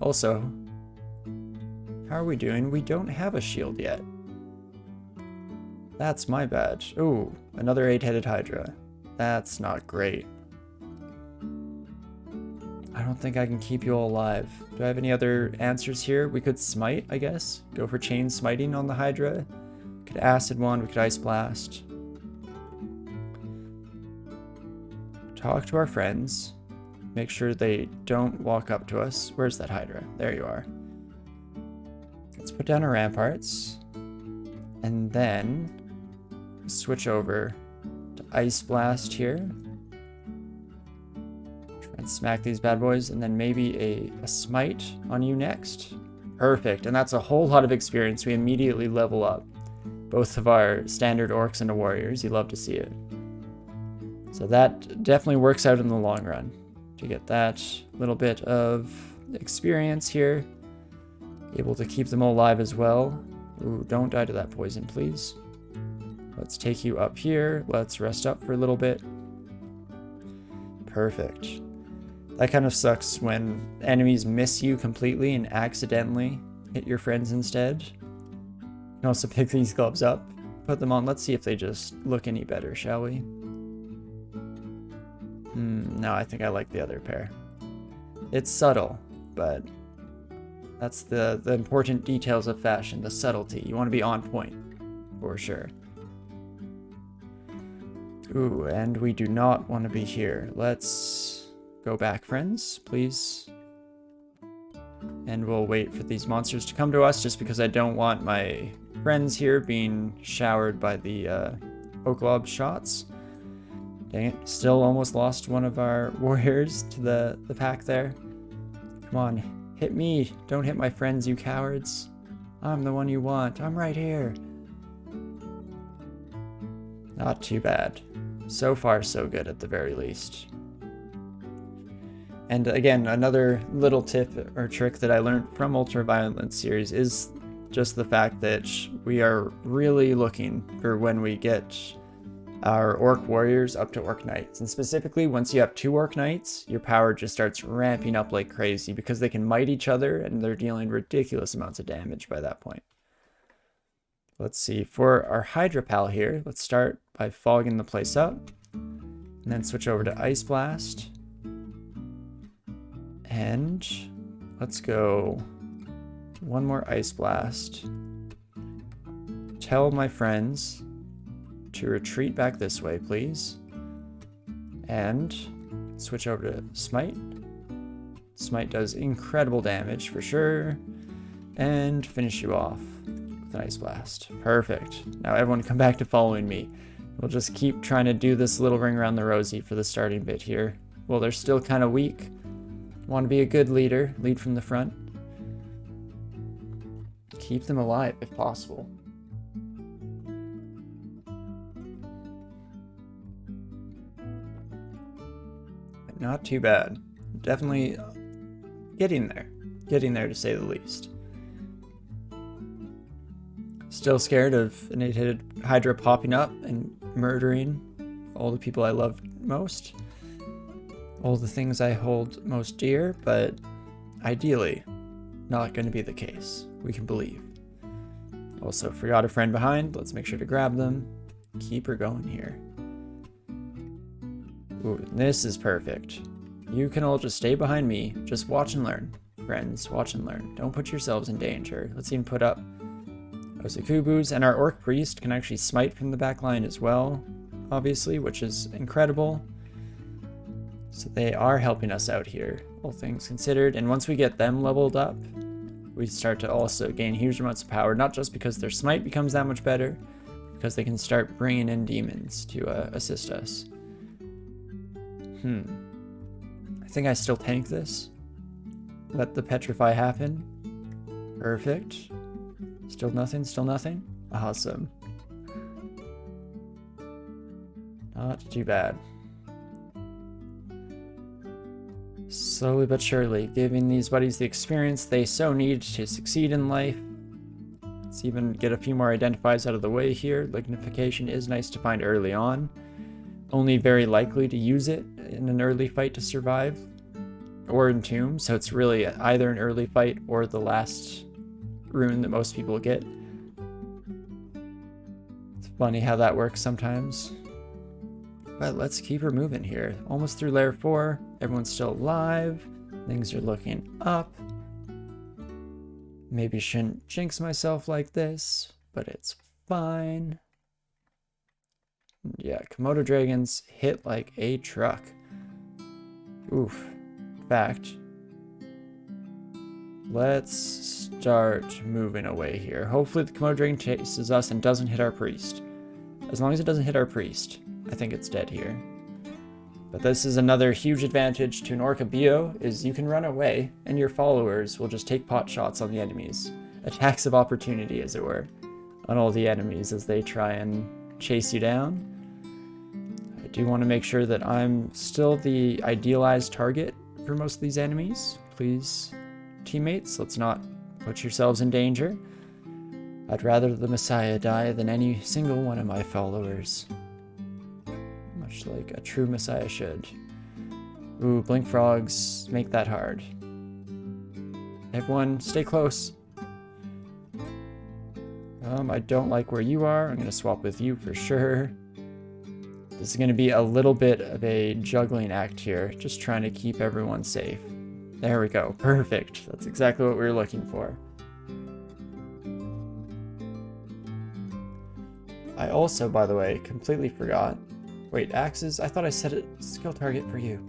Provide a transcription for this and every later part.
Also, how are we doing? We don't have a shield yet. That's my bad. Ooh, another 8-headed Hydra. That's not great. I don't think I can keep you all alive. Do I have any other answers here? We could smite, I guess. Go for chain smiting on the Hydra. We could acid wand, we could ice blast. Talk to our friends. Make sure they don't walk up to us. Where's that Hydra? There you are. Let's put down our ramparts. And then switch over to ice blast here. Try and smack these bad boys. And then maybe a smite on you next. Perfect. And that's a whole lot of experience. We immediately level up both of our standard orcs into warriors. You love to see it. So that definitely works out in the long run. To get that little bit of experience here. Able to keep them all alive as well. Ooh, don't die to that poison, please. Let's take you up here. Let's rest up for a little bit. Perfect. That kind of sucks when enemies miss you completely and accidentally hit your friends instead. You can also pick these gloves up, put them on. Let's see if they just look any better, shall we? No, I think I like the other pair. It's subtle, but that's the important details of fashion, the subtlety. You want to be on point, for sure. Ooh, and we do not want to be here. Let's go back, friends, please. And we'll wait for these monsters to come to us, just because I don't want my friends here being showered by the Oak Lob shots. Dang it, still almost lost one of our warriors to the pack there. Come on, hit me. Don't hit my friends, you cowards. I'm the one you want. I'm right here. Not too bad. So far, so good at the very least. And again, another little tip or trick that I learned from Ultraviolence series is just the fact that we are really looking for when we get our Orc Warriors up to Orc Knights. And specifically, once you have 2 Orc Knights, your power just starts ramping up like crazy because they can might each other and they're dealing ridiculous amounts of damage by that point. Let's see, for our Hydra pal here, let's start by fogging the place up and then switch over to Ice Blast. And let's go one more Ice Blast. Tell my friends to retreat back this way, please. And switch over to Smite. Smite does incredible damage for sure. And finish you off with an Ice Blast. Perfect. Now everyone come back to following me. We'll just keep trying to do this little ring around the rosy for the starting bit here. Well, they're still kind of weak. Want to be a good leader. Lead from the front. Keep them alive if possible. Not too bad. Definitely getting there. Getting there, to say the least. Still scared of an 8-headed Hydra popping up and murdering all the people I love most. All the things I hold most dear, but ideally not going to be the case. We can believe. Also, forgot a friend behind. Let's make sure to grab them. Keep her going here. Ooh, this is perfect. You can all just stay behind me. Just watch and learn. Friends, watch and learn. Don't put yourselves in danger. Let's even put up Osakubus, and our Orc Priest can actually smite from the back line as well, obviously, which is incredible. So they are helping us out here, all things considered. And once we get them leveled up, we start to also gain huge amounts of power, not just because their smite becomes that much better, because they can start bringing in demons to assist us. I think I still tank this. Let the petrify happen. Perfect. Still nothing, still nothing. Awesome. Not too bad. Slowly but surely, giving these buddies the experience they so need to succeed in life. Let's even get a few more identifies out of the way here. Lignification is nice to find early on. Only very likely to use it in an early fight to survive. or Entomb, so it's really either an early fight or the last rune that most people get. It's funny how that works sometimes. But let's keep her moving here. Almost through layer 4. Everyone's still alive. Things are looking up. Maybe shouldn't jinx myself like this, but it's fine. Yeah, Komodo dragons hit like a truck. Oof. In fact, let's start moving away here. Hopefully the Komodo dragon chases us and doesn't hit our priest. As long as it doesn't hit our priest, I think it's dead here. But this is another huge advantage to an Orca Bio, is you can run away and your followers will just take pot shots on the enemies. Attacks of opportunity, as it were, on all the enemies as they try and chase you down. I do want to make sure that I'm still the idealized target for most of these enemies. Please, teammates, let's not put yourselves in danger. I'd rather the Messiah die than any single one of my followers. Much like a true Messiah should. Ooh, blink frogs, make that hard. Everyone, stay close. I don't like where you are. I'm going to swap with you for sure. This is going to be a little bit of a juggling act here, just trying to keep everyone safe. There we go. Perfect. That's exactly what we were looking for. I also, by the way, completely forgot. Wait, axes? I thought I set a skill target for you.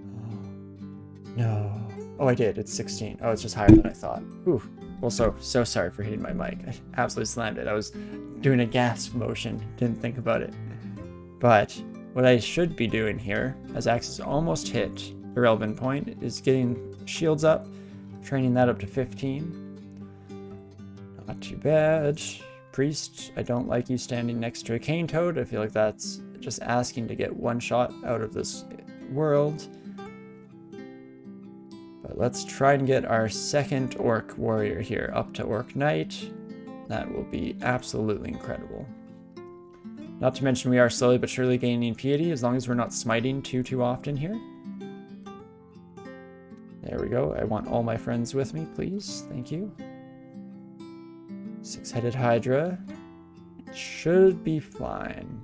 No. Oh, I did. It's 16. Oh, it's just higher than I thought. Ooh. Well, so sorry for hitting my mic. I absolutely slammed it. I was doing a gasp motion. Didn't think about it. But what I should be doing here, as axes almost hit the relevant point, is getting shields up, training that up to 15. Not too bad. Priest, I don't like you standing next to a cane toad. I feel like that's just asking to get one shot out of this world. But let's try and get our second orc warrior here up to orc knight. That will be absolutely incredible. Not to mention we are slowly but surely gaining piety as long as we're not smiting too often here. There we go. I want all my friends with me, please. Thank you. Six-headed Hydra. Should be fine.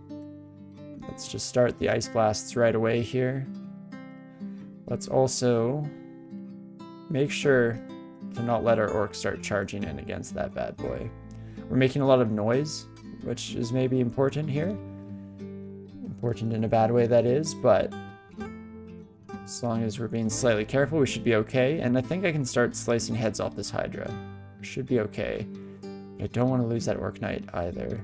Let's just start the ice blasts right away here. Let's also make sure to not let our orcs start charging in against that bad boy. We're making a lot of noise, which is maybe important here. Important in a bad way, that is, but as long as we're being slightly careful, we should be okay. And I think I can start slicing heads off this Hydra. Should be okay. I don't want to lose that Orc Knight either.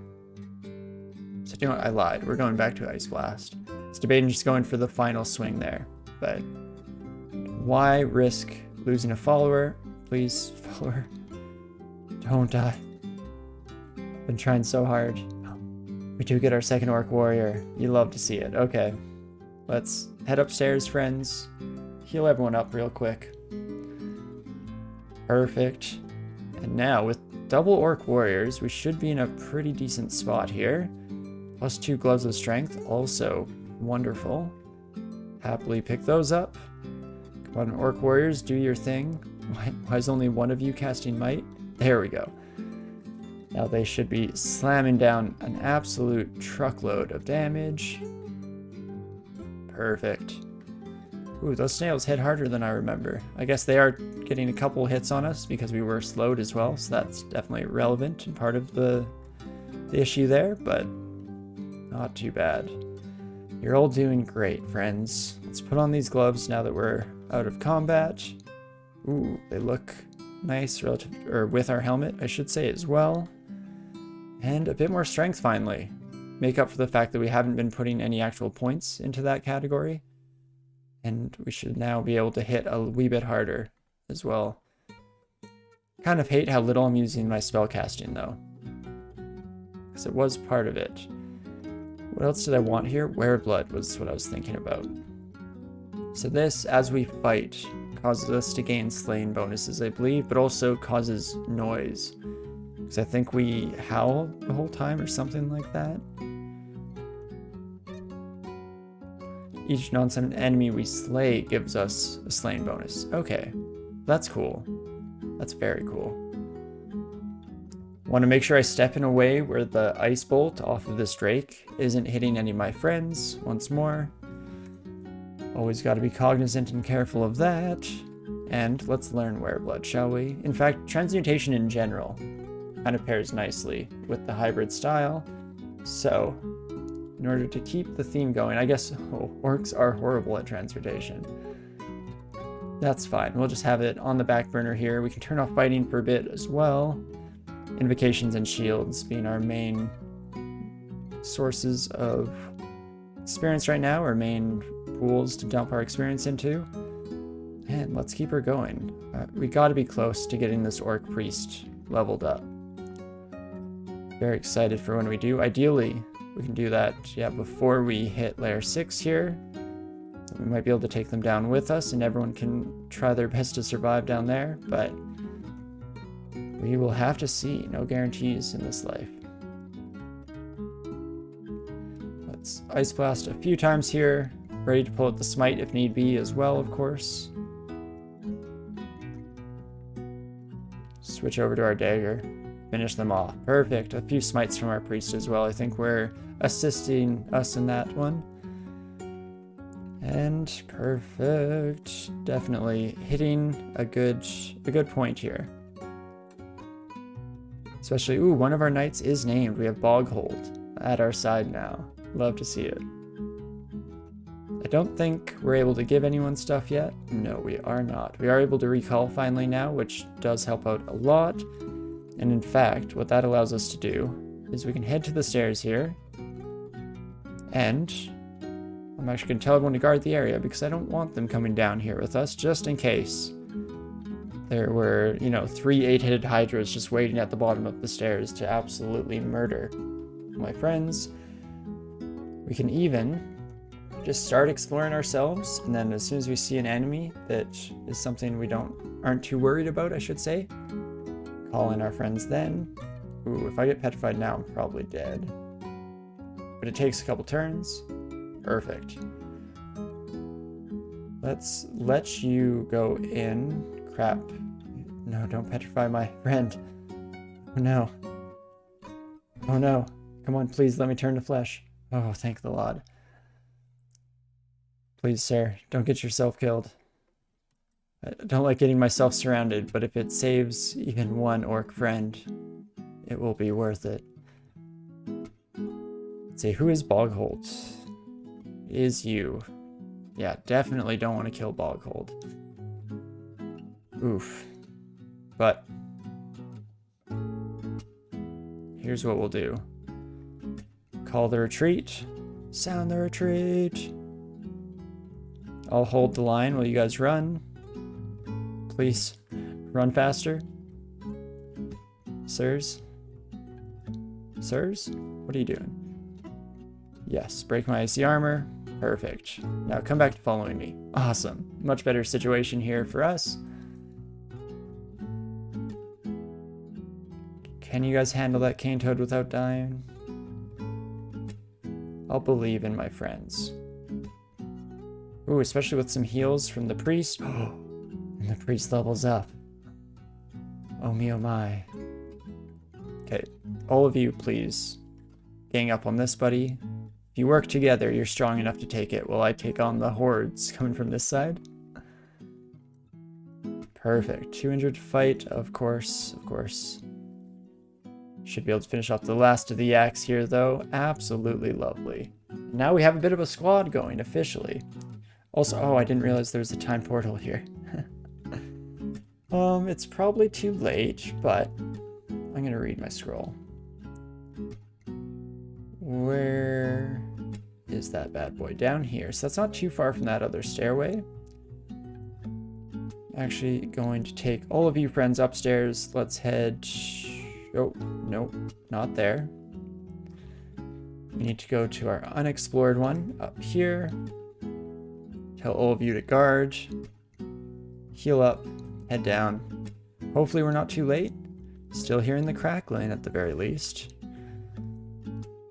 So you know what? I lied. We're going back to Ice Blast. I was debating just going for the final swing there, but why risk losing a follower? Please, follower, don't die. Been trying so hard. We do get our second Orc Warrior. You love to see it. Okay. Let's head upstairs, friends. Heal everyone up real quick. Perfect. And now, with double Orc Warriors, we should be in a pretty decent spot here. Plus 2 Gloves of Strength, also wonderful. Happily pick those up. Come on, Orc Warriors, do your thing. Why is only one of you casting Might? There we go. Now they should be slamming down an absolute truckload of damage. Perfect. Ooh, those snails hit harder than I remember. I guess they are getting a couple hits on us because we were slowed as well, so that's definitely relevant and part of the issue there, but not too bad. You're all doing great, friends. Let's put on these gloves now that we're out of combat. Ooh, they look nice relative, or with our helmet, I should say, as well. And a bit more strength finally. Make up for the fact that we haven't been putting any actual points into that category. And we should now be able to hit a wee bit harder as well. Kind of hate how little I'm using my spellcasting though, because it was part of it. What else did I want here? Wear Blood was what I was thinking about. So this, as we fight, causes us to gain slain bonuses, I believe, but also causes noise. Because I think we howl the whole time or something like that. Each non-summoned enemy we slay gives us a slaying bonus. Okay, that's cool. That's very cool. Want to make sure I step in a way where the ice bolt off of this Drake isn't hitting any of my friends once more. Always got to be cognizant and careful of that. And let's learn Wereblood, shall we? In fact, transmutation in general kind of pairs nicely with the hybrid style. So, in order to keep the theme going, I guess orcs are horrible at transmutation. That's fine. We'll just have it on the back burner here. We can turn off fighting for a bit as well. Invocations and shields being our main sources of experience right now, our main pools to dump our experience into. And let's keep her going. We got to be close to getting this orc priest leveled up. Very excited for when we do. Ideally, we can do that, yeah, before we hit layer 6 here. We might be able to take them down with us, and everyone can try their best to survive down there, but we will have to see. No guarantees in this life. Let's Ice Blast a few times here. Ready to pull out the smite if need be as well, of course. Switch over to our dagger. Finish them off. Perfect. A few smites from our priest as well. I think we're assisting us in that one. And perfect. Definitely hitting a good point here. Especially, ooh, one of our knights is named. We have Boghold at our side now. Love to see it. I don't think we're able to give anyone stuff yet. No, we are not. We are able to recall finally now, which does help out a lot. And in fact, what that allows us to do is we can head to the stairs here. And I'm actually going to tell everyone to guard the area because I don't want them coming down here with us, just in case there were, 3 8-headed hydras just waiting at the bottom of the stairs to absolutely murder my friends. We can even just start exploring ourselves, and then as soon as we see an enemy that is something we aren't too worried about, I should say, call in our friends then. Ooh, if I get petrified now, I'm probably dead. But it takes a couple turns. Perfect. Let's let you go in. Crap. No, don't petrify my friend. Oh no. Oh no. Come on, please let me turn to flesh. Oh, thank the Lord. Please, sir, don't get yourself killed. I don't like getting myself surrounded, but if it saves even one orc friend, it will be worth it. Let's see, who is Boghold? It is you. Yeah, definitely don't want to kill Boghold. Oof. But here's what we'll do. Call the retreat. Sound the retreat. I'll hold the line while you guys run. Please, run faster. Sirs? Sirs? What are you doing? Yes, break my icy armor. Perfect. Now come back to following me. Awesome. Much better situation here for us. Can you guys handle that cane toad without dying? I'll believe in my friends. Ooh, especially with some heals from the priest. Oh, and the priest levels up. Oh me, oh my. Okay, all of you, please. Gang up on this, buddy. If you work together, you're strong enough to take it while I take on the hordes coming from this side. Perfect. 200 to fight, of course, of course. Should be able to finish off the last of the yaks here, though. Absolutely lovely. Now we have a bit of a squad going, officially. Also, oh, I didn't realize there was a time portal here. It's probably too late, but I'm gonna read my scroll. Where is that bad boy? Down here. So that's not too far from that other stairway. Actually going to take all of you friends upstairs. Let's head... Oh, nope, not there. We need to go to our unexplored one up here. Tell all of you to guard. Heal up, head down. Hopefully we're not too late. Still hearing the crackling at the very least.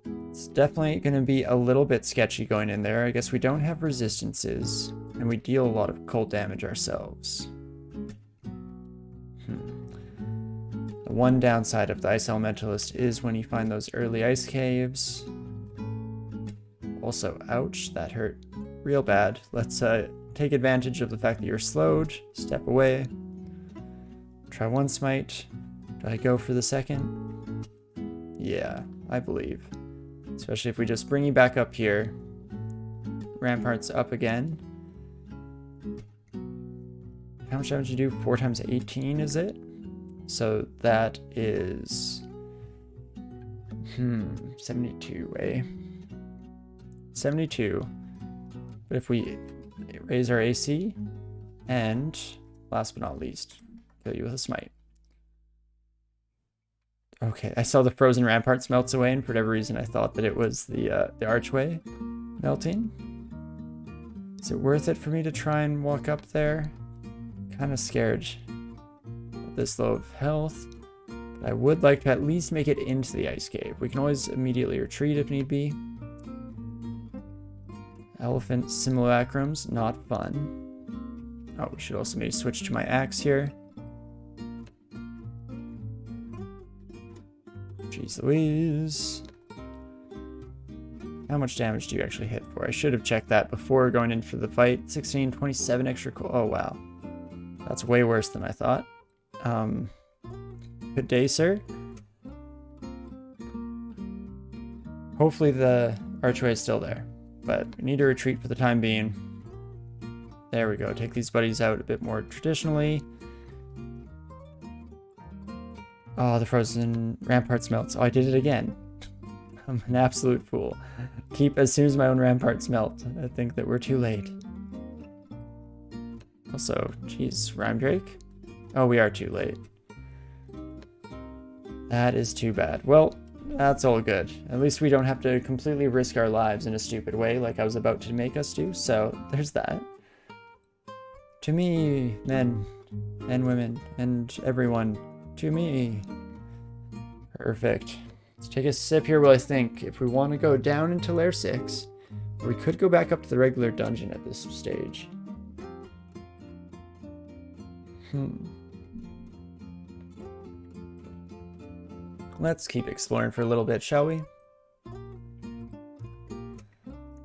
Let's definitely going to be a little bit sketchy going in there. I guess we don't have resistances, and we deal a lot of cold damage ourselves. The one downside of the Ice Elementalist is when you find those early ice caves. Also, ouch, that hurt real bad. Let's take advantage of the fact that you're slowed, step away, try one smite. Do I go for the second? Yeah, I believe. Especially if we just bring you back up here. Ramparts up again. How much damage do you do? 4 times 18, is it? So that is 72, eh? 72. But if we raise our AC, and last but not least, kill you with a smite. Okay, I saw the frozen ramparts melts away, and for whatever reason I thought that it was the archway melting. Is it worth it for me to try and walk up there? Kind of scared at this low of health. But I would like to at least make it into the ice cave. We can always immediately retreat if need be. Elephant simulacrums, not fun. Oh, we should also maybe switch to my axe here. Jeez Louise. How much damage do you actually hit for? I should have checked that before going in for the fight. 16, 27 extra cool. Oh, wow. That's way worse than I thought. Good day, sir. Hopefully the archway is still there, but we need to retreat for the time being. There we go. Take these buddies out a bit more traditionally. Oh, the frozen ramparts melts. Oh, I did it again. I'm an absolute fool. Keep as soon as my own ramparts melt. I think that we're too late. Also, geez, Rhyme Drake? Oh, we are too late. That is too bad. Well, that's all good. At least we don't have to completely risk our lives in a stupid way like I was about to make us do, so there's that. To me, men and women and everyone. To me. Perfect. Let's take a sip here while I think. If we want to go down into Lair 6, we could go back up to the regular dungeon at this stage. Let's keep exploring for a little bit, shall we?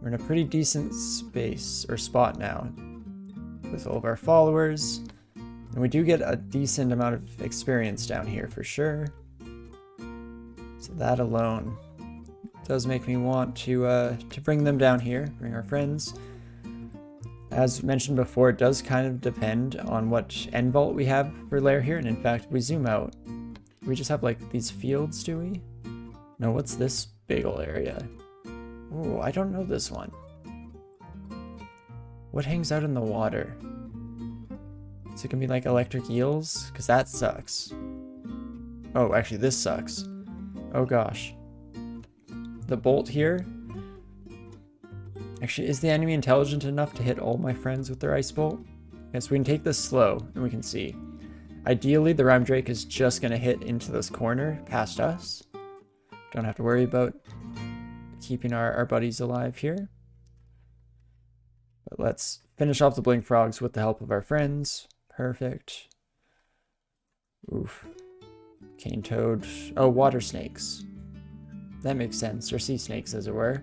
We're in a pretty decent space, or spot now, with all of our followers. And we do get a decent amount of experience down here, for sure. So that alone does make me want to bring them down here, bring our friends. As mentioned before, it does kind of depend on what end vault we have for Lair here. And in fact, if we zoom out, we just have like these fields, do we? No, what's this big ol' area? Oh, I don't know this one. What hangs out in the water? Is it gonna be like electric eels? Because that sucks. Oh, actually this sucks. Oh gosh. The bolt here. Actually, is the enemy intelligent enough to hit all my friends with their ice bolt? Yes, we can take this slow and we can see. Ideally, the Rhyme Drake is just gonna hit into this corner past us. Don't have to worry about keeping our buddies alive here. But let's finish off the Blink Frogs with the help of our friends. Perfect. Oof. Cane Toad. Oh, water snakes. That makes sense. Or sea snakes, as it were.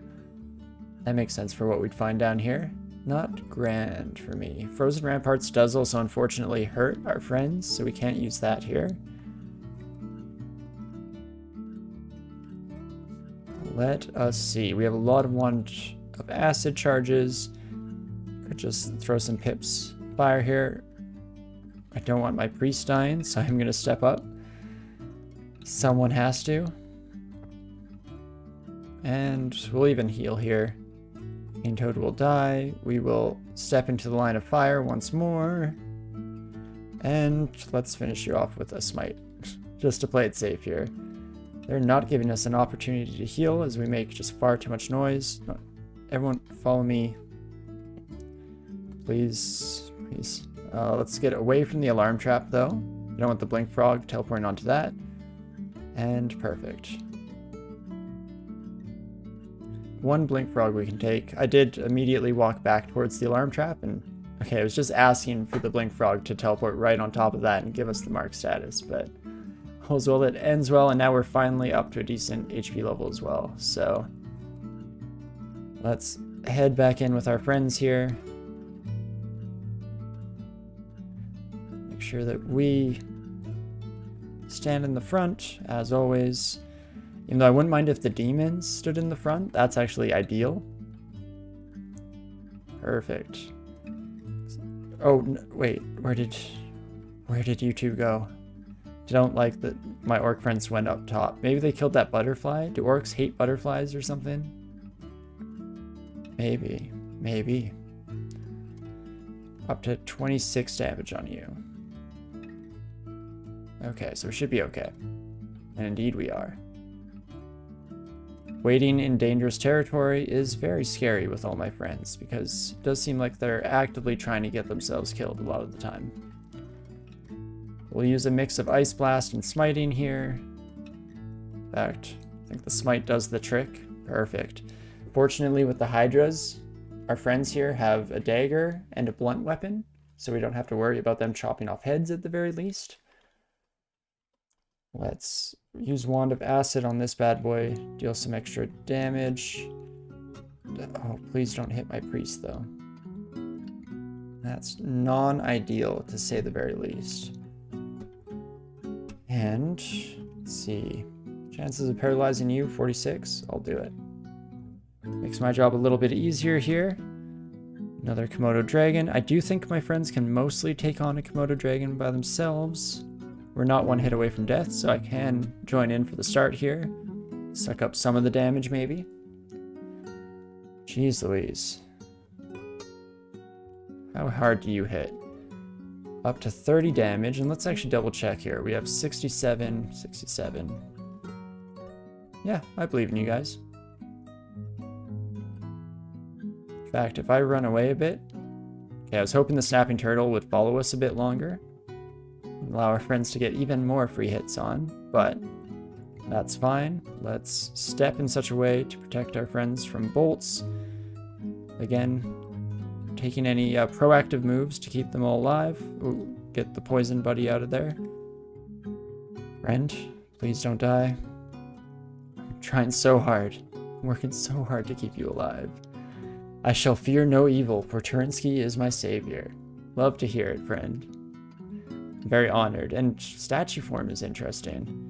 That makes sense for what we'd find down here. Not grand for me. Frozen Ramparts does also unfortunately hurt our friends, so we can't use that here. Let us see. We have a lot of wand of acid charges. Could just throw some pips fire here. I don't want my priest dying, so I'm gonna step up. Someone has to. And we'll even heal here. Cane Toad will die. We will step into the line of fire once more. And let's finish you off with a smite, just to play it safe here. They're not giving us an opportunity to heal as we make just far too much noise. Everyone follow me. Please, please. Let's get away from the alarm trap though. I don't want the Blink Frog teleporting onto that. And perfect. one blink frog we can take. I did immediately walk back towards the alarm trap, and okay, I was just asking for the blink frog to teleport right on top of that and give us the mark status, but all's well that ends well, and now we're finally up to a decent HP level as well. So let's head back in with our friends here. Make sure that we stand in the front, as always. Even though I wouldn't mind if the demons stood in the front, that's actually ideal. Perfect. Oh, wait, where did you two go? Don't like that my orc friends went up top. Maybe they killed that butterfly? Do orcs hate butterflies or something? Maybe. Up to 26 damage on you. Okay, so we should be okay. And indeed we are. Waiting in dangerous territory is very scary with all my friends, because it does seem like they're actively trying to get themselves killed a lot of the time. We'll use a mix of Ice Blast and Smiting here. In fact, I think the Smite does the trick. Perfect. Fortunately, with the Hydras, our friends here have a dagger and a blunt weapon, so we don't have to worry about them chopping off heads at the very least. Let's use Wand of Acid on this bad boy, deal some extra damage. Oh, please don't hit my priest, though. That's non-ideal, to say the very least. And, let's see, chances of paralyzing you, 46, I'll do it. Makes my job a little bit easier here. Another Komodo Dragon. I do think my friends can mostly take on a Komodo Dragon by themselves. We're not one hit away from death, so I can join in for the start here. Suck up some of the damage, maybe. Jeez Louise. How hard do you hit? Up to 30 damage, and let's actually double check here. We have 67, 67. Yeah, I believe in you guys. In fact, if I run away a bit... Okay, I was hoping the Snapping Turtle would follow us a bit longer. Allow our friends to get even more free hits on, but that's fine. Let's step in such a way to protect our friends from bolts. Again, taking any proactive moves to keep them all alive. Ooh, get the poison buddy out of there. Friend, please don't die. I'm trying so hard. I'm working so hard to keep you alive. I shall fear no evil, for Turinsky is my savior. Love to hear it, friend. Very honored, and statue form is interesting.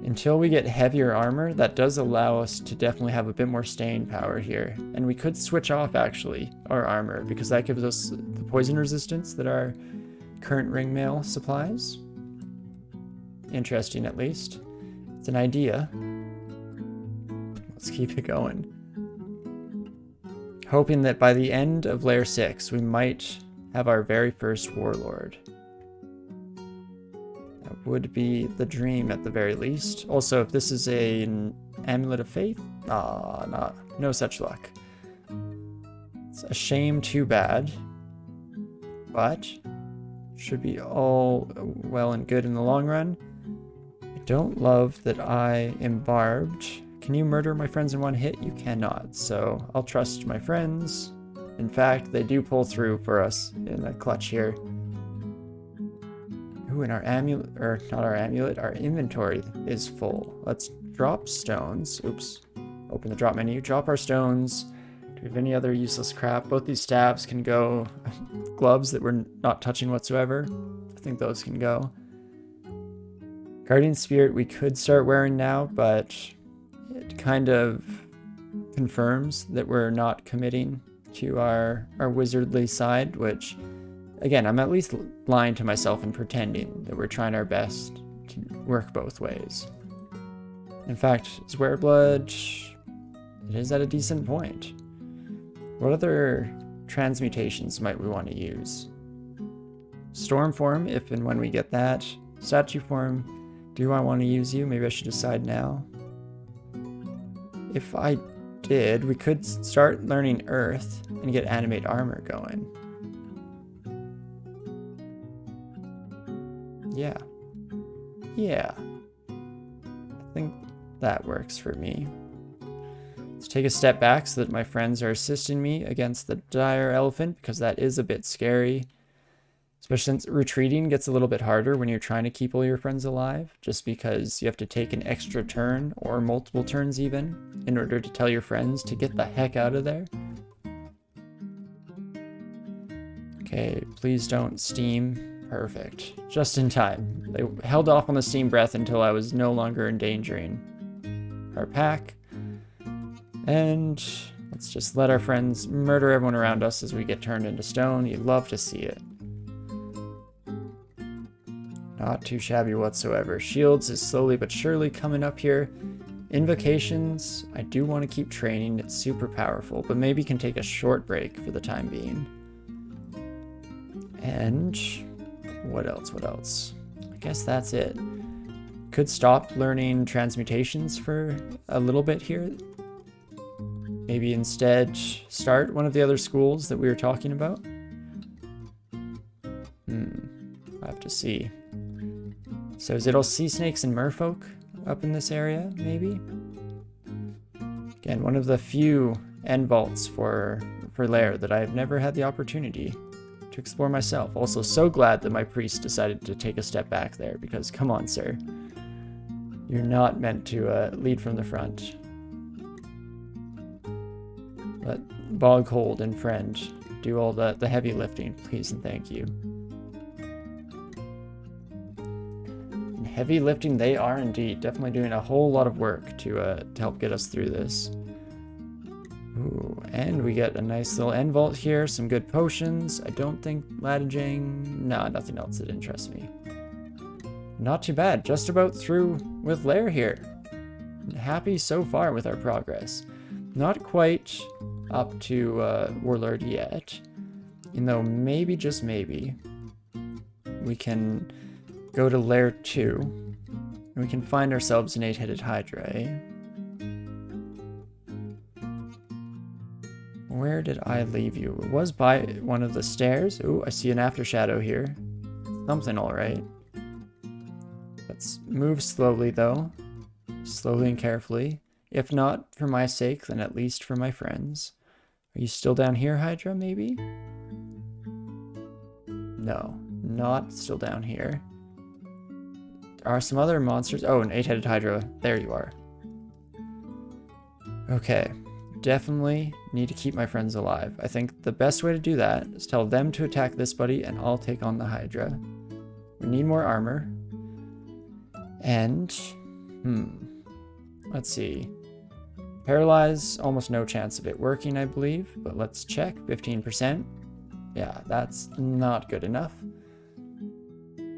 Until we get heavier armor, that does allow us to definitely have a bit more staying power here, and we could switch off actually our armor, because that gives us the poison resistance that our current ringmail supplies. Interesting, at least. It's an idea. Let's keep it going. Hoping that by the end of Layer 6 we might have our very first warlord. Would be the dream at the very least. Also, if this is an Amulet of Faith, no such luck. It's a shame, too bad, but should be all well and good in the long run. I don't love that I am barbed. Can you murder my friends in one hit? You cannot, so I'll trust my friends. In fact, they do pull through for us in a clutch here. Ooh, and our amulet, or not our amulet, our inventory is full. Let's drop stones. Oops. Open the drop menu. Drop our stones. Do we have any other useless crap? Both these staves can go. Gloves that we're not touching whatsoever. I think those can go. Guardian Spirit we could start wearing now, but it kind of confirms that we're not committing to our wizardly side, which... Again, I'm at least lying to myself and pretending that we're trying our best to work both ways. In fact, Swearblood, it is at a decent point. What other transmutations might we want to use? Storm form, if and when we get that. Statue form, do I want to use you? Maybe I should decide now. If I did, we could start learning Earth and get animate armor going. Yeah. I think that works for me. Let's Let's take a step back so that my friends are assisting me against the dire elephant, because that is a bit scary. Especially since retreating gets a little bit harder when you're trying to keep all your friends alive, just because you have to take an extra turn, or multiple turns even, in order to tell your friends to get the heck out of there. Okay, please don't steam. Perfect. Just in time. They held off on the steam breath until I was no longer endangering our pack. And let's just let our friends murder everyone around us as we get turned into stone. You love to see it. Not too shabby whatsoever. Shields is slowly but surely coming up here. Invocations, I do want to keep training. It's super powerful, but maybe can take a short break for the time being. And what else? What else? I guess that's it. Could stop learning transmutations for a little bit here. Maybe instead start one of the other schools that we were talking about. I have to see. So is it all sea snakes and merfolk up in this area, maybe? Again, one of the few end vaults for Lair that I've never had the opportunity to explore myself. Also, so glad that my priest decided to take a step back there, because come on, sir. You're not meant to lead from the front. Let Boghold and Friend do all the heavy lifting, please and thank you. And heavy lifting they are indeed. Definitely doing a whole lot of work to help get us through this. Ooh, and we get a nice little end vault here, some good potions. I don't think Latijang... No, nothing else that interests me. Not too bad, just about through with Lair here. Happy so far with our progress. Not quite up to Warlord yet, even though maybe, just maybe, we can go to Lair 2, and we can find ourselves an 8-headed Hydra, eh? Where did I leave you? It was by one of the stairs. Ooh, I see an aftershadow here. Something alright. Let's move slowly, though. Slowly and carefully. If not for my sake, then at least for my friends. Are you still down here, Hydra, maybe? No, not still down here. There are some other monsters. Oh, an 8-headed Hydra. There you are. Okay. Definitely need to keep my friends alive. I think the best way to do that is tell them to attack this buddy and I'll take on the Hydra. We need more armor. And, let's see. Paralyze, almost no chance of it working, I believe, but let's check. 15%. Yeah, that's not good enough.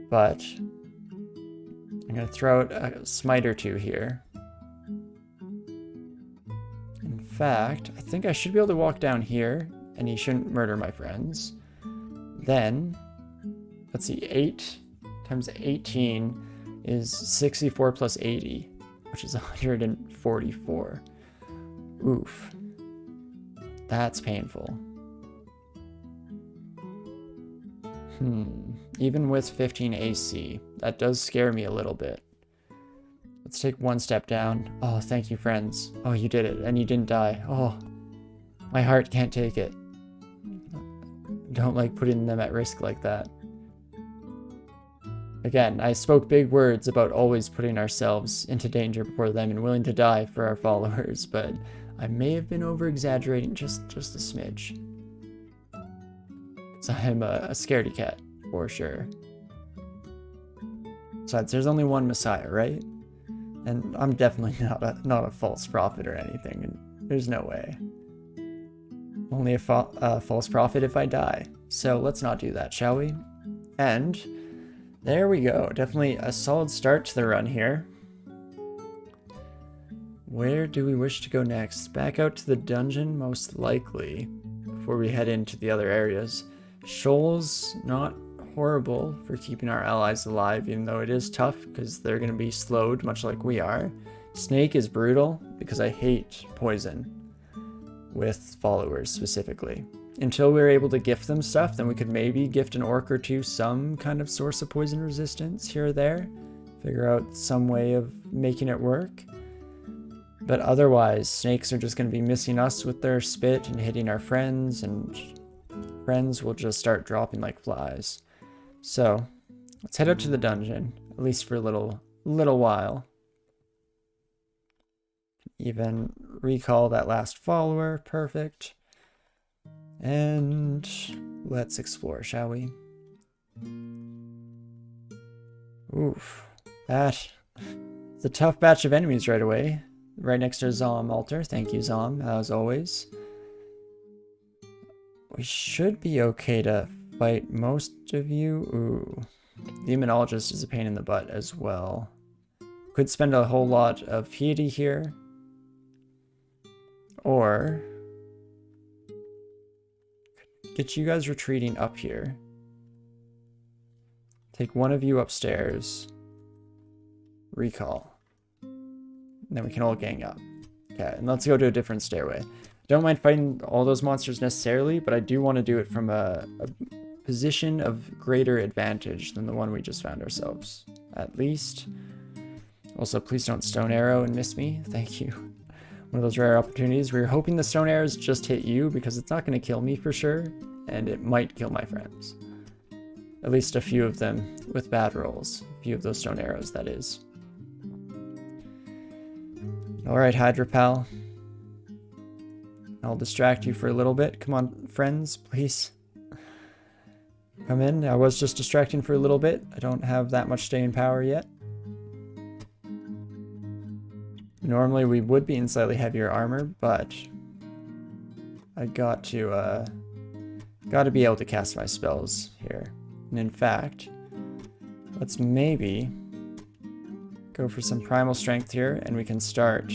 But I'm going to throw out a smite or two here. In fact, I think I should be able to walk down here, and he shouldn't murder my friends. Then, let's see, 8 times 18 is 64 plus 80, which is 144. Oof. That's painful. Even with 15 AC, that does scare me a little bit. Let's take one step down. Oh, thank you, friends. Oh, you did it, and you didn't die. Oh, my heart can't take it. Don't like putting them at risk like that. Again, I spoke big words about always putting ourselves into danger before them and willing to die for our followers, but I may have been over-exaggerating just a smidge. So I'm a scaredy cat, for sure. Besides, there's only one Messiah, right? And I'm definitely not a false prophet or anything, and there's no way. Only a false prophet if I die. So let's not do that, shall we? And there we go. Definitely a solid start to the run here. Where do we wish to go next? Back out to the dungeon, most likely, before we head into the other areas. Shoals, not horrible for keeping our allies alive, even though it is tough because they're going to be slowed, much like we are. Snake is brutal because I hate poison with followers specifically. Until we're able to gift them stuff, then we could maybe gift an orc or two some kind of source of poison resistance here or there. Figure out some way of making it work. But otherwise, snakes are just going to be missing us with their spit and hitting our friends, and friends will just start dropping like flies. So, let's head out to the dungeon, at least for a little while. Even recall that last follower, perfect. And let's explore, shall we? Oof, that's a tough batch of enemies right away. Right next to Zom altar. Thank you, Zom, as always. We should be okay to fight most of you. Ooh, the immunologist is a pain in the butt as well. Could spend a whole lot of piety here. Or get you guys retreating up here. Take one of you upstairs. Recall. And then we can all gang up. Okay, and let's go to a different stairway. Don't mind fighting all those monsters necessarily, but I do want to do it from a position of greater advantage than the one we just found ourselves. At least. Also, please don't stone arrow and miss me. Thank you. One of those rare opportunities. We were hoping the stone arrows just hit you because it's not going to kill me for sure, and it might kill my friends. At least a few of them with bad rolls. A few of those stone arrows, that is. Alright, Hydra pal. I'll distract you for a little bit. Come on, friends, please. Come in. I was just distracting for a little bit. I don't have that much staying power yet. Normally we would be in slightly heavier armor, but I got to be able to cast my spells here. And in fact, let's maybe go for some primal strength here, and we can start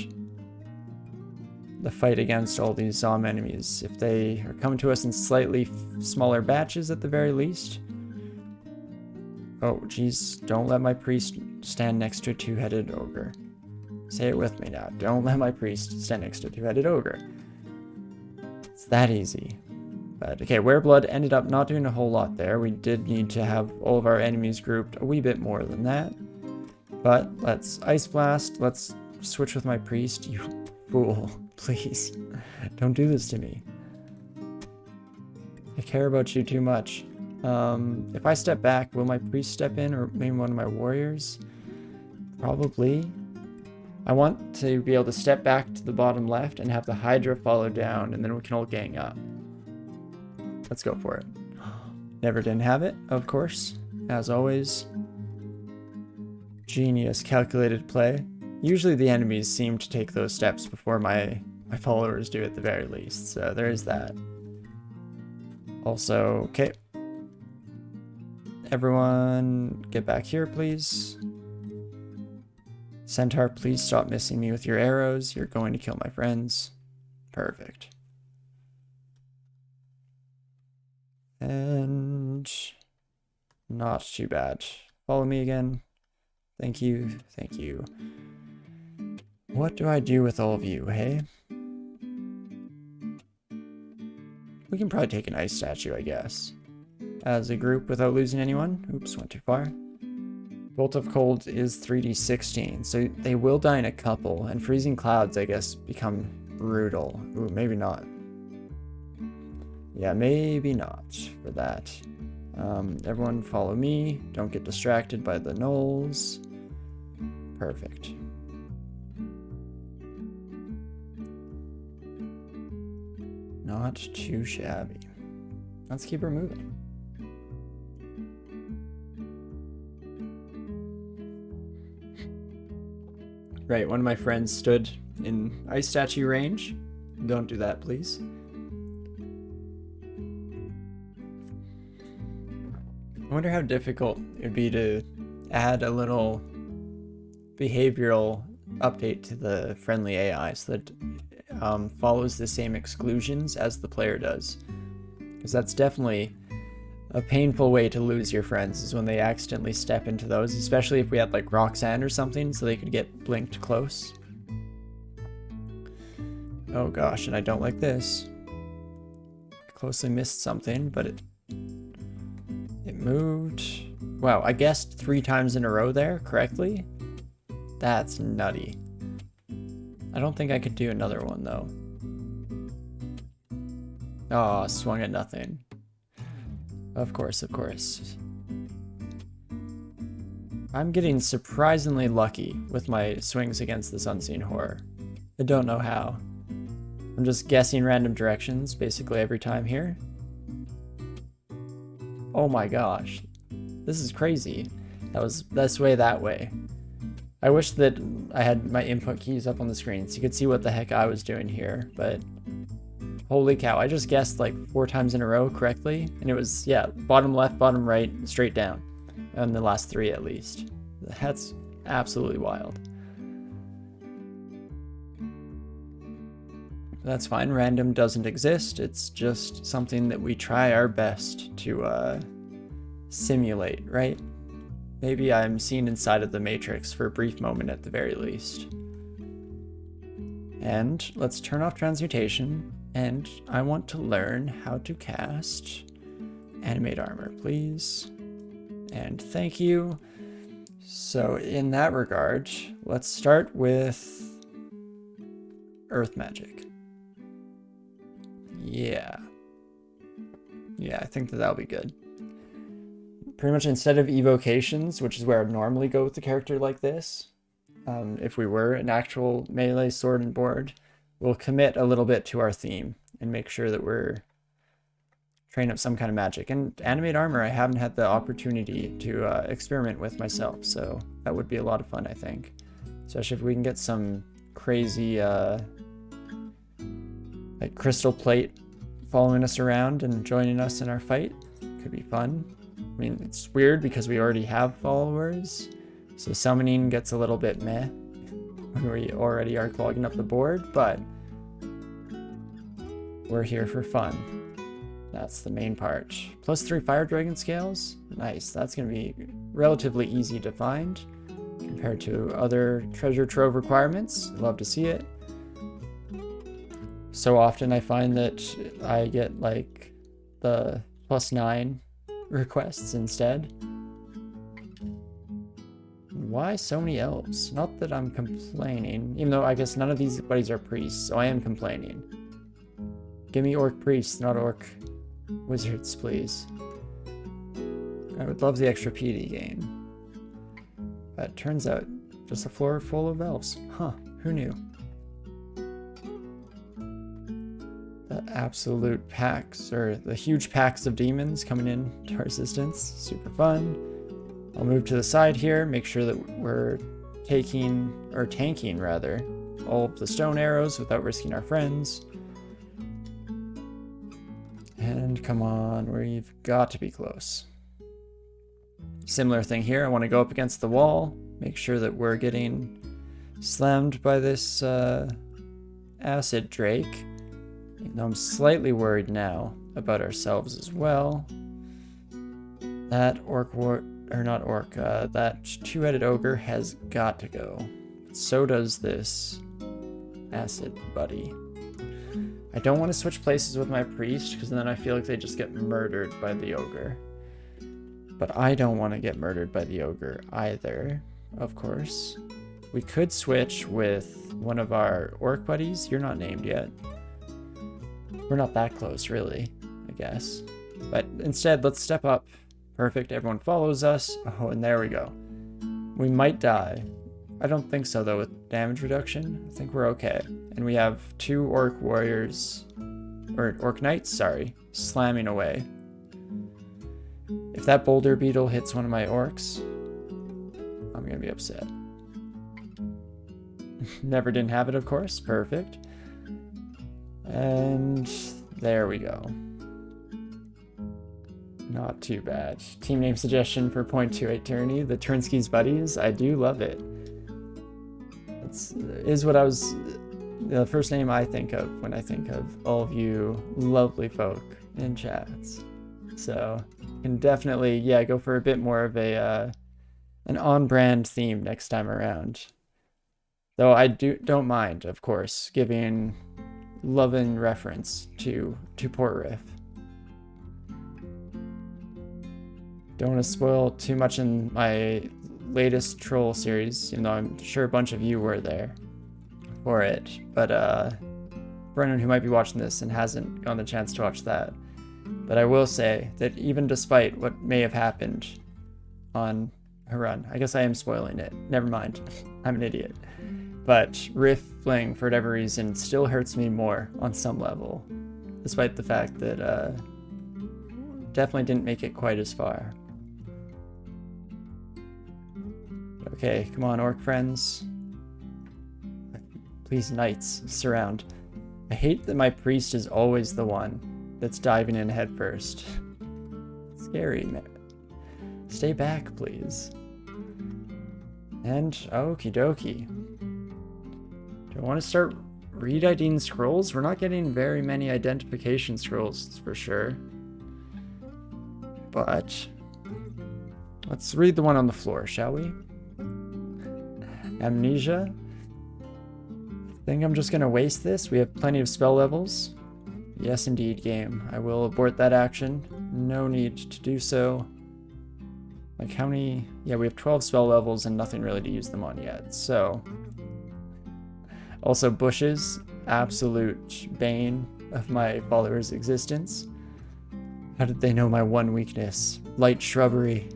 the fight against all these Zom enemies. If they are coming to us in slightly smaller batches at the very least. Oh, geez, don't let my priest stand next to a two-headed ogre. Say it with me now. Don't let my priest stand next to a two-headed ogre. It's that easy. But, okay, Wereblood ended up not doing a whole lot there. We did need to have all of our enemies grouped a wee bit more than that. But let's Ice Blast. Let's switch with my priest. You fool. Please. Don't do this to me. I care about you too much. If I step back, will my priest step in, or maybe one of my warriors? Probably. I want to be able to step back to the bottom left and have the Hydra follow down, and then we can all gang up. Let's go for it. Never didn't have it, of course, as always. Genius, calculated play. Usually the enemies seem to take those steps before my followers do at the very least, so there is that. Also, okay. Everyone get back here, please. Centaur, please stop missing me with your arrows. You're going to kill my friends. Perfect. And not too bad. Follow me again. Thank you. Thank you. What do I do with all of you, hey? We can probably take an ice statue, I guess. As a group without losing anyone. Oops, went too far. Bolt of Cold is 3d16, so they will die in a couple, and Freezing Clouds, I guess, become brutal. Ooh, maybe not. Yeah, maybe not for that. Everyone follow me. Don't get distracted by the gnolls. Perfect. Not too shabby. Let's keep her moving. Right, one of my friends stood in ice statue range. Don't do that, please. I wonder how difficult it would be to add a little behavioral update to the friendly AI so that it follows the same exclusions as the player does. Because that's definitely a painful way to lose your friends, is when they accidentally step into those, especially if we had like Roxanne or something so they could get blinked close. Oh gosh, and I don't like this. Closely missed something, but it moved. Wow, I guessed 3 times in a row there correctly? That's nutty. I don't think I could do another one though. Oh, swung at nothing. Of course, of course. I'm getting surprisingly lucky with my swings against this unseen horror. I don't know how. I'm just guessing random directions basically every time here. Oh my gosh. This is crazy. That was this way, that way. I wish that I had my input keys up on the screen so you could see what the heck I was doing here, but holy cow, I just guessed like 4 times in a row correctly, and it was, yeah, bottom left, bottom right, straight down, and the last 3 at least. That's absolutely wild. That's fine, random doesn't exist, it's just something that we try our best to simulate, right? Maybe I'm seen inside of the Matrix for a brief moment at the very least. And let's turn off transmutation, and I want to learn how to cast animate armor, please. And thank you. So in that regard, let's start with earth magic. Yeah, I think that'll be good. Pretty much instead of evocations, which is where I'd normally go with the character like this, if we were an actual melee sword and board, we'll commit a little bit to our theme and make sure that we're training up some kind of magic. And animate armor, I haven't had the opportunity to experiment with myself, so that would be a lot of fun, I think. Especially if we can get some crazy like crystal plate following us around and joining us in our fight. Could be fun. I mean, it's weird because we already have followers, so summoning gets a little bit meh when we already are clogging up the board, but we're here for fun. That's the main part. +3 fire dragon scales? Nice, that's going to be relatively easy to find compared to other treasure trove requirements. Love to see it. So often I find that I get like the +9 requests instead. Why so many elves? Not that I'm complaining, even though I guess none of these buddies are priests, so I am complaining. Give me orc priests, not orc wizards, please. I would love the extra PD gain. But turns out, just a floor full of elves. Huh, who knew? The absolute packs, or the huge packs of demons coming in to our assistance. Super fun. I'll move to the side here, make sure that we're tanking rather, all of the stone arrows without risking our friends. And come on, we've got to be close. Similar thing here, I want to go up against the wall, make sure that we're getting slammed by this acid drake. Even though I'm slightly worried now about ourselves as well. That that two-headed ogre has got to go. So does this acid buddy. I don't want to switch places with my priest, because then I feel like they just get murdered by the ogre. But I don't want to get murdered by the ogre either, of course. We could switch with one of our orc buddies. You're not named yet. We're not that close, really, I guess. But instead, let's step up. Perfect, everyone follows us. Oh, and there we go. We might die. I don't think so, though, with damage reduction. I think we're okay. And we have 2 orc warriors, or orc knights, sorry, slamming away. If that boulder beetle hits one of my orcs, I'm gonna be upset. Never didn't have it, of course. Perfect. And there we go. Not too bad. Team name suggestion for 0.28 Tyranny, the Turnskis Buddies. I do love it. Is what I was, the first name I think of when I think of all of you lovely folk in chats. So can definitely, yeah, go for a bit more of a an on-brand theme next time around. Though I don't mind, of course, giving loving reference to Port Riff. Don't want to spoil too much in my latest troll series, even though I'm sure a bunch of you were there. for it. But for anyone who might be watching this and hasn't gotten the chance to watch that. But I will say that even despite what may have happened on her run, I guess I am spoiling it. Never mind. I'm an idiot. But Riff Fling, for whatever reason, still hurts me more on some level, despite the fact that definitely didn't make it quite as far. Okay, come on, orc friends. Please, knights, surround. I hate that my priest is always the one that's diving in head first. Scary, man. Stay back, please. And okie dokie. Do I want to start re-IDing scrolls? We're not getting very many identification scrolls for sure. But let's read the one on the floor, shall we? Amnesia. I think I'm just going to waste this. We have plenty of spell levels. Yes, indeed, game. I will abort that action. No need to do so. Like how many? Yeah, we have 12 spell levels and nothing really to use them on yet. So, also bushes, absolute bane of my followers' existence. How did they know my one weakness? Light shrubbery.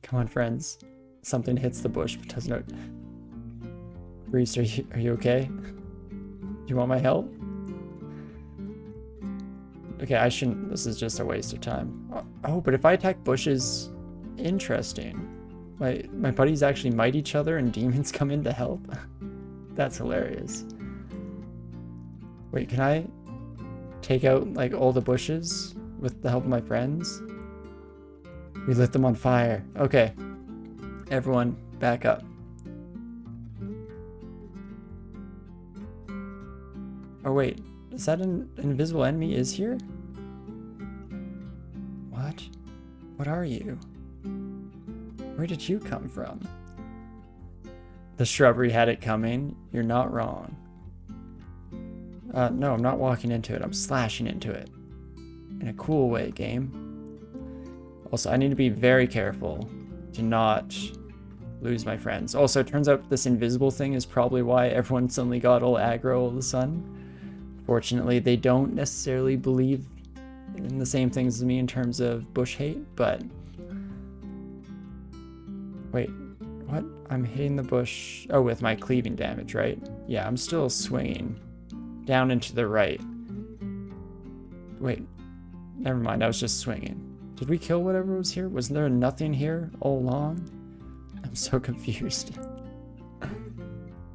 Come on, friends. Something hits the bush, but doesn't know. Priest, are you okay? Do you want my help? Okay, I shouldn't. This is just a waste of time. Oh, but if I attack bushes, interesting. My buddies actually might each other and demons come in to help. That's hilarious. Wait, can I take out like all the bushes with the help of my friends? We lit them on fire. Okay. Everyone, back up. Oh wait, is that an invisible enemy is here? What? What are you? Where did you come from? The shrubbery had it coming. You're not wrong. No, I'm not walking into it. I'm slashing into it. In a cool way, game. Also, I need to be very careful to not lose my friends. Also, it turns out this invisible thing is probably why everyone suddenly got all aggro all of a sudden. Fortunately, they don't necessarily believe in the same things as me in terms of bush hate, but... Wait, what? I'm hitting the bush... Oh, with my cleaving damage, right? Yeah, I'm still swinging down into the right. Wait, never mind, I was just swinging. Did we kill whatever was here? Was there nothing here all along? I'm so confused.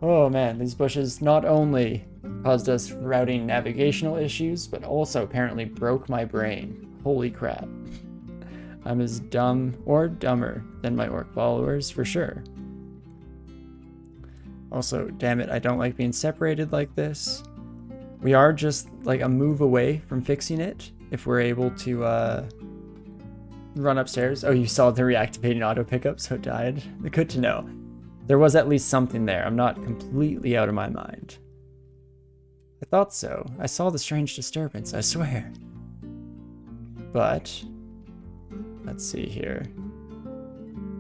Oh man, these bushes not only caused us routing navigational issues, but also apparently broke my brain. Holy crap. I'm as dumb or dumber than my orc followers, for sure. Also, damn it, I don't like being separated like this. We are just like a move away from fixing it if we're able to run upstairs. Oh, you saw the reactivating auto pickup, so it died. Good to know. There was at least something there. I'm not completely out of my mind. I thought so. I saw the strange disturbance, I swear. But, let's see here.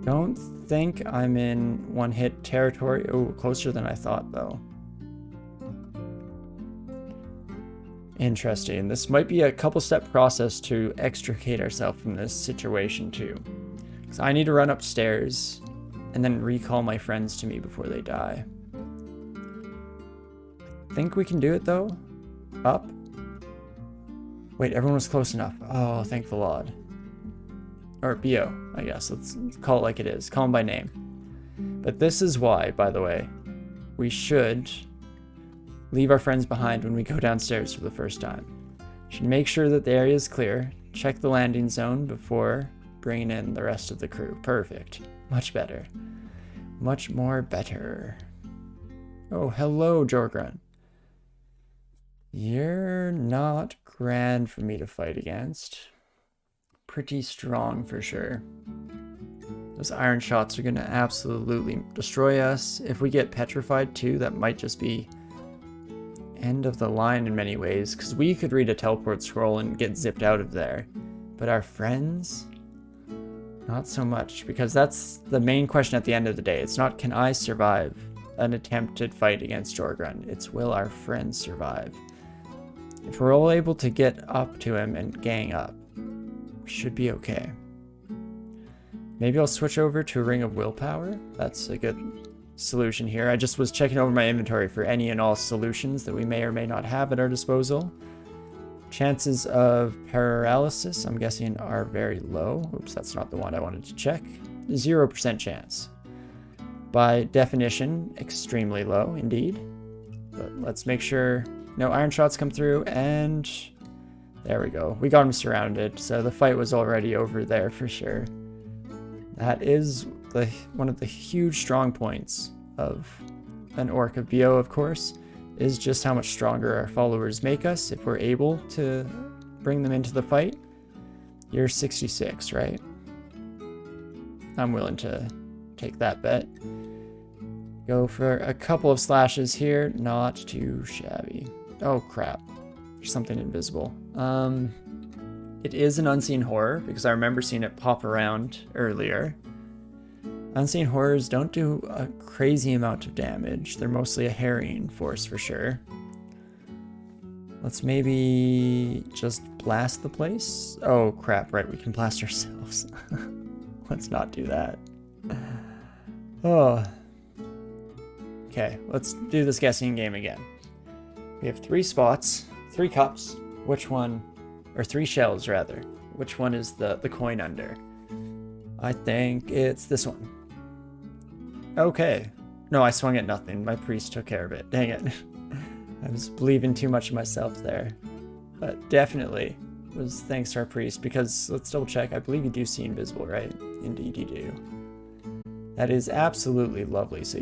Don't think I'm in one-hit territory. Oh, closer than I thought, though. Interesting. This might be a couple-step process to extricate ourselves from this situation, too. Because I need to run upstairs and then recall my friends to me before they die. I think we can do it, though. Up. Wait, everyone was close enough. Oh, thank the Lord. Or BO, I guess. Let's call it like it is. Call them by name. But this is why, by the way, we should leave our friends behind when we go downstairs for the first time. Should make sure that the area is clear. Check the landing zone before bringing in the rest of the crew. Perfect. Much better. Much more better. Oh, hello, Jorgrun. You're not grand for me to fight against. Pretty strong for sure. Those iron shots are going to absolutely destroy us. If we get petrified too, that might just be end of the line in many ways, because we could read a teleport scroll and get zipped out of there. But our friends? Not so much, because that's the main question at the end of the day. It's not, can I survive an attempted fight against Jorgrun? It's, will our friends survive? If we're all able to get up to him and gang up, we should be okay. Maybe I'll switch over to a Ring of Willpower. That's a good solution here. I just was checking over my inventory for any and all solutions that we may or may not have at our disposal. Chances of paralysis, I'm guessing, are very low. Oops, that's not the one I wanted to check. 0% chance. By definition, extremely low indeed. But let's make sure no iron shots come through, and there we go. We got him surrounded, so the fight was already over there for sure. That is one of the huge strong points of an Orc of BO, of course, is just how much stronger our followers make us if we're able to bring them into the fight. You're 66, right? I'm willing to take that bet. Go for a couple of slashes here, not too shabby. Oh crap, there's something invisible. It is an unseen horror, because I remember seeing it pop around earlier. Unseen horrors don't do a crazy amount of damage. They're mostly a harrying force for sure. Let's maybe just blast the place. Oh crap, right, we can blast ourselves. Let's not do that. Oh. Okay, let's do this guessing game again. We have 3 spots, 3 cups. Which one, or 3 shells rather. Which one is the coin under? I think it's this one. Okay. No, I swung at nothing. My priest took care of it. Dang it. I was believing too much of myself there. But definitely was thanks to our priest, because let's double check. I believe you do see invisible, right? Indeed you do. That is absolutely lovely. So